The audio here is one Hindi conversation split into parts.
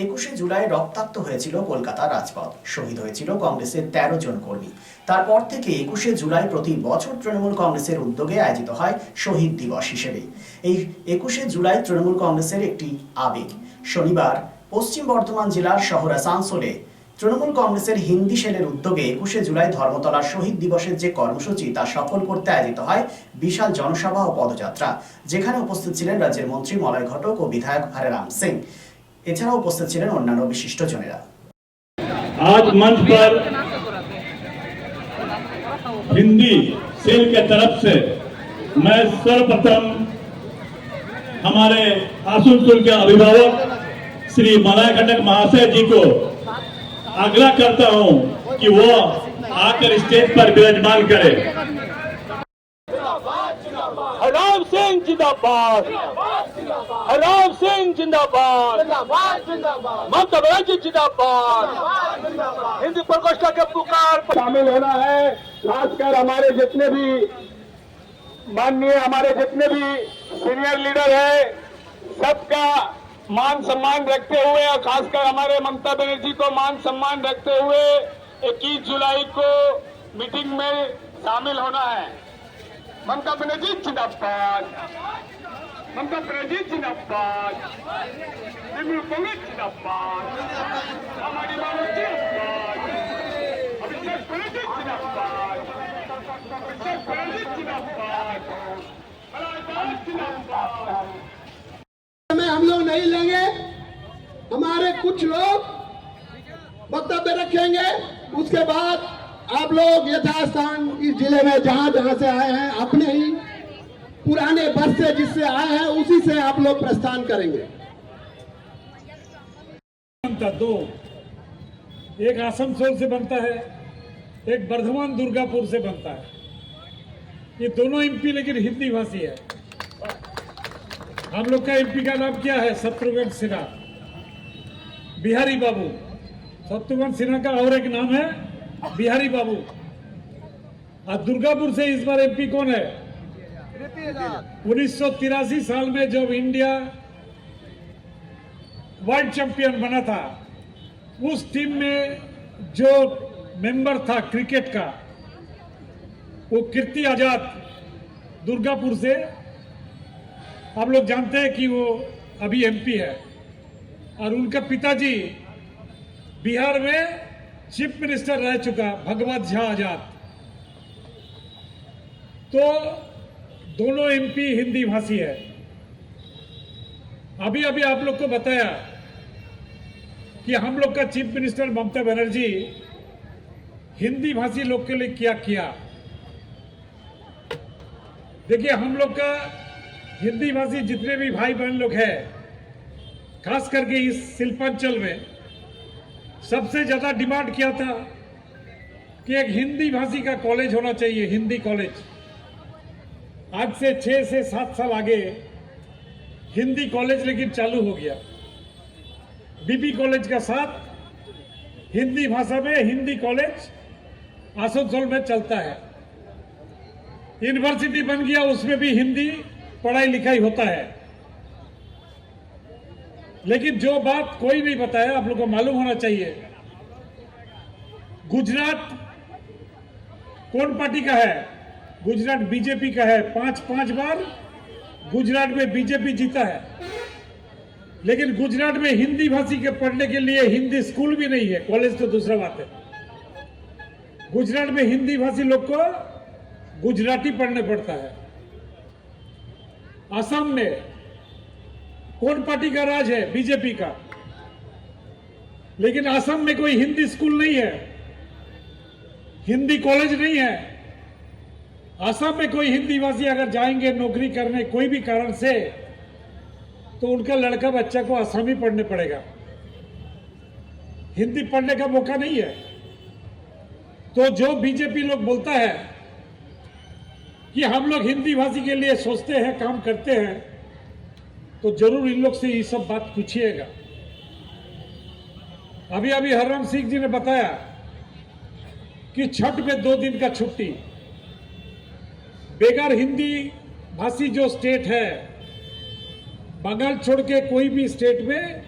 21শে জুলাই রক্তাক্ত হয়েছিল কলকাতার রাজপথ। শহীদ হয়েছিল কংগ্রেসের 13 জন কর্মী। তারপর থেকে 21শে জুলাই প্রতি বছর তৃণমূল কংগ্রেসের উদ্যোগে আয়োজিত হয় শহীদ দিবস হিসেবে। এই 21শে জুলাই তৃণমূল কংগ্রেসের একটি আবেগ। শনিবার পশ্চিম বর্ধমান জেলার শহর আসানসোলে তৃণমূল কংগ্রেসের হিন্দি সেলের উদ্যোগে 21শে জুলাই ধর্মতলার শহীদ দিবসের যে কর্মসূচি তা সফল করতে আয়োজিত হয় বিশাল জনসভা ও পদযাত্রা, যেখানে উপস্থিত ছিলেন রাজ্যের মন্ত্রী মলয় ঘটক ও বিধায়ক হরেরাম সিং। এছাড়াও উপস্থিত ছিলেন অন্যান্য বিশিষ্টজনেরা। आज मंच पर हिंदी सेल के तरफ से मैं सर्वप्रथम हमारे आसनसोल के अभिभावक श्री मलय घटक महाशय जी को आग्रह करता हूं कि वो आकर स्टेज पर विराजमान करें। हरराम सिंह जिंदाबाद, हरराम सिंह जिंदाबाद, ममता बनर्जी जिंदाबाद, हिंदी प्रकोष्ठ के पुकार पर शामिल होना है। खासकर हमारे जितने भी माननीय सीनियर लीडर है, सबका मान सम्मान रखते हुए और खासकर हमारे ममता बनर्जी को मान सम्मान रखते हुए 21 जुलाई को मीटिंग में शामिल होना है। ममता बनर्जी जिंदाबाद, ममता बनर्जी जिंदाबाद, तृणमूल कांग्रेस जिंदाबाद, हमारी मानव जिंदाबाद, अभिषेक बनर्जी जिंदाबाद, अभिषेक बनर्जी जिंदाबाद, हराज जिंदाबाद। में हम लोग नहीं लेंगे। हमारे कुछ लोग वक्तव्य रखेंगे, उसके बाद आप लोग यथास्थान इस जिले में जहां जहां से आए हैं अपने ही पुराने बस से जिससे आए हैं उसी से आप लोग प्रस्थान करेंगे। दो, एक आसनसोल से बनता है, एक बर्धमान दुर्गापुर से बनता है। ये दोनों एमपी लेकिन हिंदी भाषी है। हम लोग का एमपी का नाम क्या है? शत्रुघ्न सिन्हा, बिहारी बाबू। शत्रुघ्न सिन्हा का और एक नाम है बिहारी बाबू। और दुर्गापुर से इस बार एमपी कौन है? 1983 साल में जब इंडिया वर्ल्ड चैंपियन बना था, उस टीम में जो मेंबर था क्रिकेट का, वो कीर्ति आजाद दुर्गापुर से। आप लोग जानते हैं कि वो अभी एमपी है। और उनका पिताजी बिहार में चीफ मिनिस्टर रह चुका भगवत झा आजाद। तो दोनों एमपी हिंदी भाषी है। अभी अभी आप लोग को बताया कि हम लोग का चीफ मिनिस्टर ममता बनर्जी हिंदी भाषी लोग के लिए क्या किया। देखिए, हम लोग का हिंदी भाषी जितने भी भाई बहन लोग हैं, खास करके इस शिल्पांचल में सबसे ज्यादा डिमांड किया था कि एक हिंदी भाषी का कॉलेज होना चाहिए, हिंदी कॉलेज। आज से 6 से 7 साल आगे हिंदी कॉलेज लेकिन चालू हो गया। बीबी कॉलेज का साथ हिंदी भाषा में हिंदी कॉलेज आसनसोल में चलता है। यूनिवर्सिटी बन गया, उसमें भी हिंदी पढ़ाई लिखाई होता है। लेकिन जो बात कोई नहीं बताया, आप लोगों को मालूम होना चाहिए, गुजरात कौन पार्टी का है? गुजरात बीजेपी का है। 5 बार गुजरात में बीजेपी जीता है। लेकिन गुजरात में हिंदी भाषी के पढ़ने के लिए हिंदी स्कूल भी नहीं है, कॉलेज तो दूसरा बात है। गुजरात में हिंदी भाषी लोग को गुजराती पढ़ने पड़ता है। असम में कौन पार्टी का राज है? बीजेपी का। लेकिन असम में कोई हिंदी स्कूल नहीं है, हिंदी कॉलेज नहीं है। असम में कोई हिंदी भाषी अगर जाएंगे नौकरी करने कोई भी कारण से, तो उनका लड़का बच्चा को असमी पढ़ने पड़ेगा, हिंदी पढ़ने का मौका नहीं है। तो जो बीजेपी लोग बोलता है कि हम लोग हिंदी भाषी के लिए सोचते हैं, काम करते हैं, तो जरूर इन लोग से ये सब बात पूछिएगा। अभी अभी हरराम सिंह जी ने बताया कि छठ में 2 दिन का छुट्टी। बेगर हिंदी भाषी जो स्टेट है, बंगाल छोड़ के कोई भी स्टेट में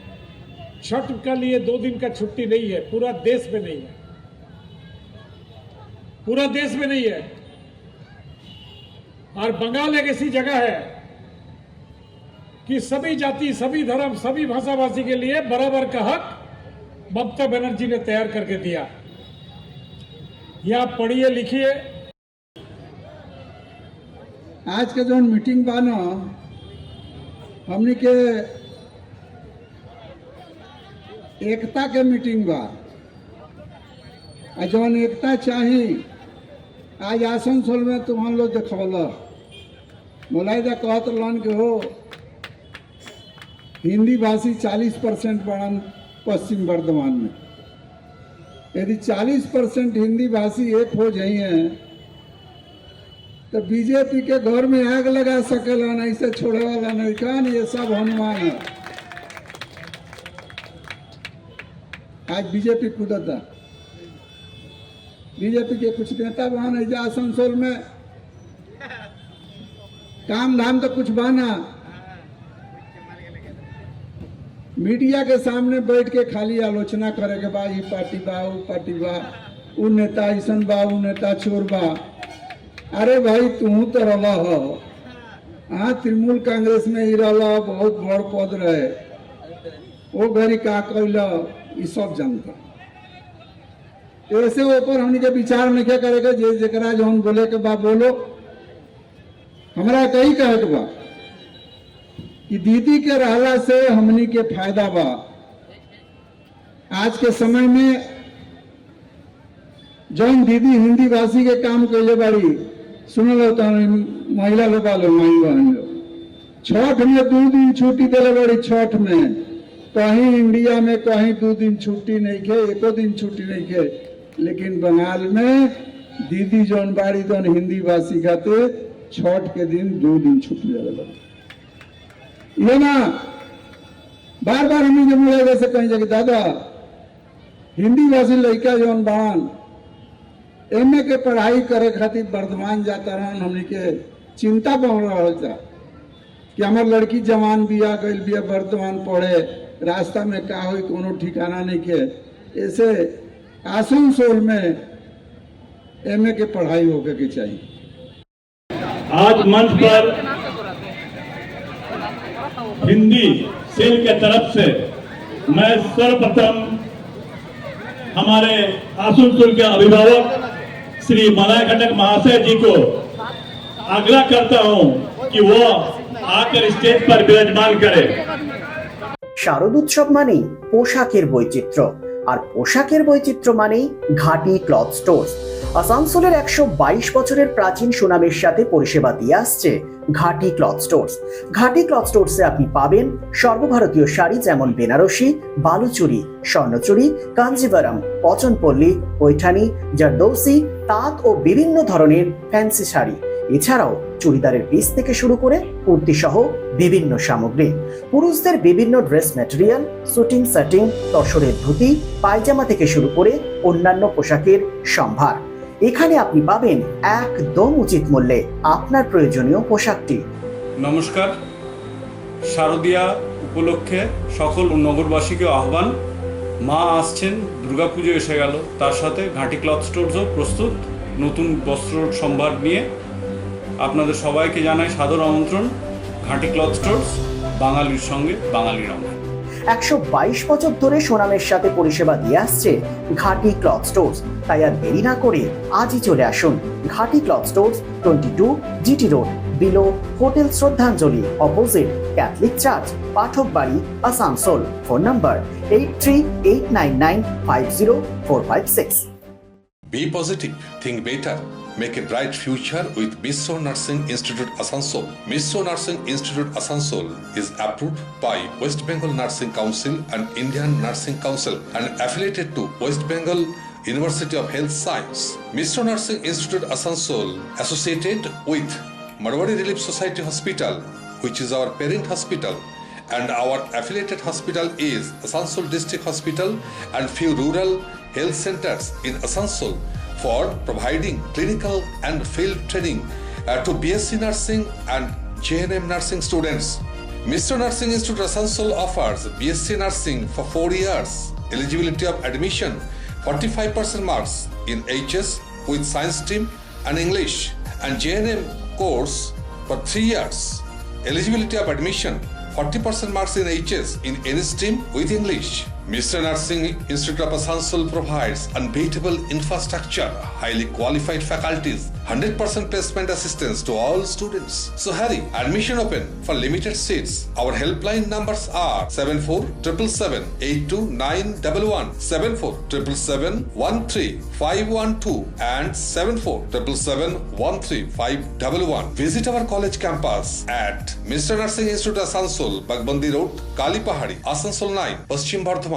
छठ का लिए 2 दिन का छुट्टी नहीं है, पूरा देश में नहीं है, पूरा देश में नहीं है। और बंगाल एक ऐसी जगह है कि सभी जाति, सभी धर्म, सभी भाषा भाषी के लिए बराबर का हक ममता बनर्जी ने तैयार करके दिया। ये आप पढ़िए लिखिए। आज के जो मीटिंग बा न, हमने के एकता के मीटिंग बा। जौन एकता चाहिए आज आसनसोल में तुम लोग देखौल मुलायदा कहत रहन के हो हिंदी भाषी 40% बढ़न पश्चिम बर्धमान में। यदि 40% हिंदी भाषी एक हो जाइए तो बीजेपी के घर में आग लगा सकेला नहीं, से छोड़े वाला नहीं। कान ये सब हनुमान है। आज बीजेपी कूदता, बीजेपी के कुछ नेता बहाना है आसनसोल में काम धाम तो कुछ बहाना, मीडिया के सामने बैठ के खाली आलोचना करे के बा, ये पार्टी बा, वो पार्टी बा, वो नेता ऐसन बा, वो नेता चोर बा। अरे भाई तू तो रहा हो, हाँ तृणमूल कांग्रेस में ही रहा, बहुत बड़ पद रहे, वो घरी का कैला ये सब जानता। ऐसे ऊपर हमने के विचार नहीं क्या करेगा, जरा जो हम बोले के बा बोलो। हमारा कही कहे के बा कि दीदी के रहला से हमनी के फायदा बा। आज के समय में जौन दीदी हिंदी भाषी के काम कैले बाड़ी सुनल होता महिला लोग वालों माई बहन लोग छठ में 2 दिन छुट्टी दिले बड़ी। छठ में कहीं इंडिया में कहीं 2 दिन छुट्टी नहीं के, 1 दिन छुट्टी नहीं के, लेकिन बंगाल में दीदी जौन बाड़ी जौन हिंदी भाषी खाते छठ के दिन 2 दिन छुट्टी दिले बड़ी। ये ना बार बार हमें जब मिला जैसे कहीं जगह दादा हिंदी भाषी लड़का जौन बाण एमए के पढ़ाई करे खातिर वर्धमान जाता रहन, हमने के चिंता बढ़ रहा था कि हमार लड़की जवान बिया गई बिया वर्धमान पढ़े, रास्ता में का हो कोनो ठिकाना नहीं के। ऐसे आसनसोल में एमए के पढ़ाई होके के चाहिए। आज मंच पर हिंदी सेल के तरफ से मैं सर्वप्रथम हमारे आसनसोल के अभिभावक श्री मलय खंडक महाशय जी को आग्रह करता हूं कि वो आकर स्टेज पर विराजमान करें। শারদোৎসব মানেই পোশাকের বৈচিত্র্য, আর পোশাকের বৈচিত্র্য মানেই ঘাটি ক্লথ স্টোর্স। আসানসোলের 122 বছরের প্রাচীন সুনামের সাথে পরিষেবা দিয়ে আসছে ঘাটি ক্লথ স্টোর্স। ঘাটি ক্লথ স্টোর্সে আপনি পাবেন সর্বভারতীয় শাড়ি যেমন বেনারসি, বালুচুরি, স্বর্ণচুরি, কাঞ্জিভারাম, পচনপল্লী, পৈঠানি, জারদৌসি, তাঁত ও বিভিন্ন ধরনের ফ্যান্সি শাড়ি। এছাড়াও চুড়িদারের পিস থেকে শুরু করে কুর্তি সহ বিভিন্ন সামগ্রী, পুরুষদের বিভিন্ন ড্রেস ম্যাটেরিয়াল, শুটিং সেটিং, তসরের ধুতি, পায়জামা থেকে শুরু করে অন্যান্য পোশাকের সম্ভার। এখানে আপনি পাবেন একদম উচিত মূল্যে আপনার প্রয়োজনীয় পোশাকটি। নমস্কার, শারদীয়া উপলক্ষে সকল নগরবাসীকে আহ্বান। মা আসছেন, দুর্গাপুজো এসে গেল, তার সাথে ঘাটি ক্লথ স্টোরসও প্রস্তুত নতুন বস্ত্র সম্ভার নিয়ে। আপনাদের সবাইকে জানাই সাদর আমন্ত্রণ। ঘাটি ক্লথ স্টোরস, বাঙালির সঙ্গে বাঙালির আমরা। 122 বছর ধরে সুনামের সাথে পরিষেবা দিয়ে আসছে ঘাটি ক্লথ স্টোর্স। তাই আর দেরি না করে আজই চলে আসুন ঘাটি cloth stores, 22 GT road, below hotel শ্রদ্ধাঞ্জলি, অপোজিট ক্যাথলিক চার্চ, পাঠক বাড়ি, Asansol. Phone number 8389950456। Be positive, think better, make a bright future with Misso Nursing Institute Asansol. Misso Nursing Institute Asansol is approved by West Bengal Nursing Council and Indian Nursing Council and affiliated to West Bengal University of Health Science. Misso Nursing Institute Asansol associated with Marwari Relief Society Hospital, which is our parent hospital, and our affiliated hospital is Asansol District Hospital and few rural health centers in Asansol for providing clinical and field training to BSc Nursing and JNM Nursing students. Mr. Nursing Institute Asansol offers BSc Nursing for 4 years. Eligibility of admission 45% marks in HS with science stream and English, and JNM course for 3 years. Eligibility of admission 40% marks in HS in any stream with English. Mr. Nursing Institute of Asansol provides unbeatable infrastructure, highly qualified faculties, 100% placement assistance to all students. So hurry, admission open for limited seats. Our helpline numbers are 7477782911, 7477713512 and 7477713511. Visit our college campus at Mr. Nursing Institute Asansol, Bagbandi Road, Kalipahari, Asansol 9, Paschim Bardhaman.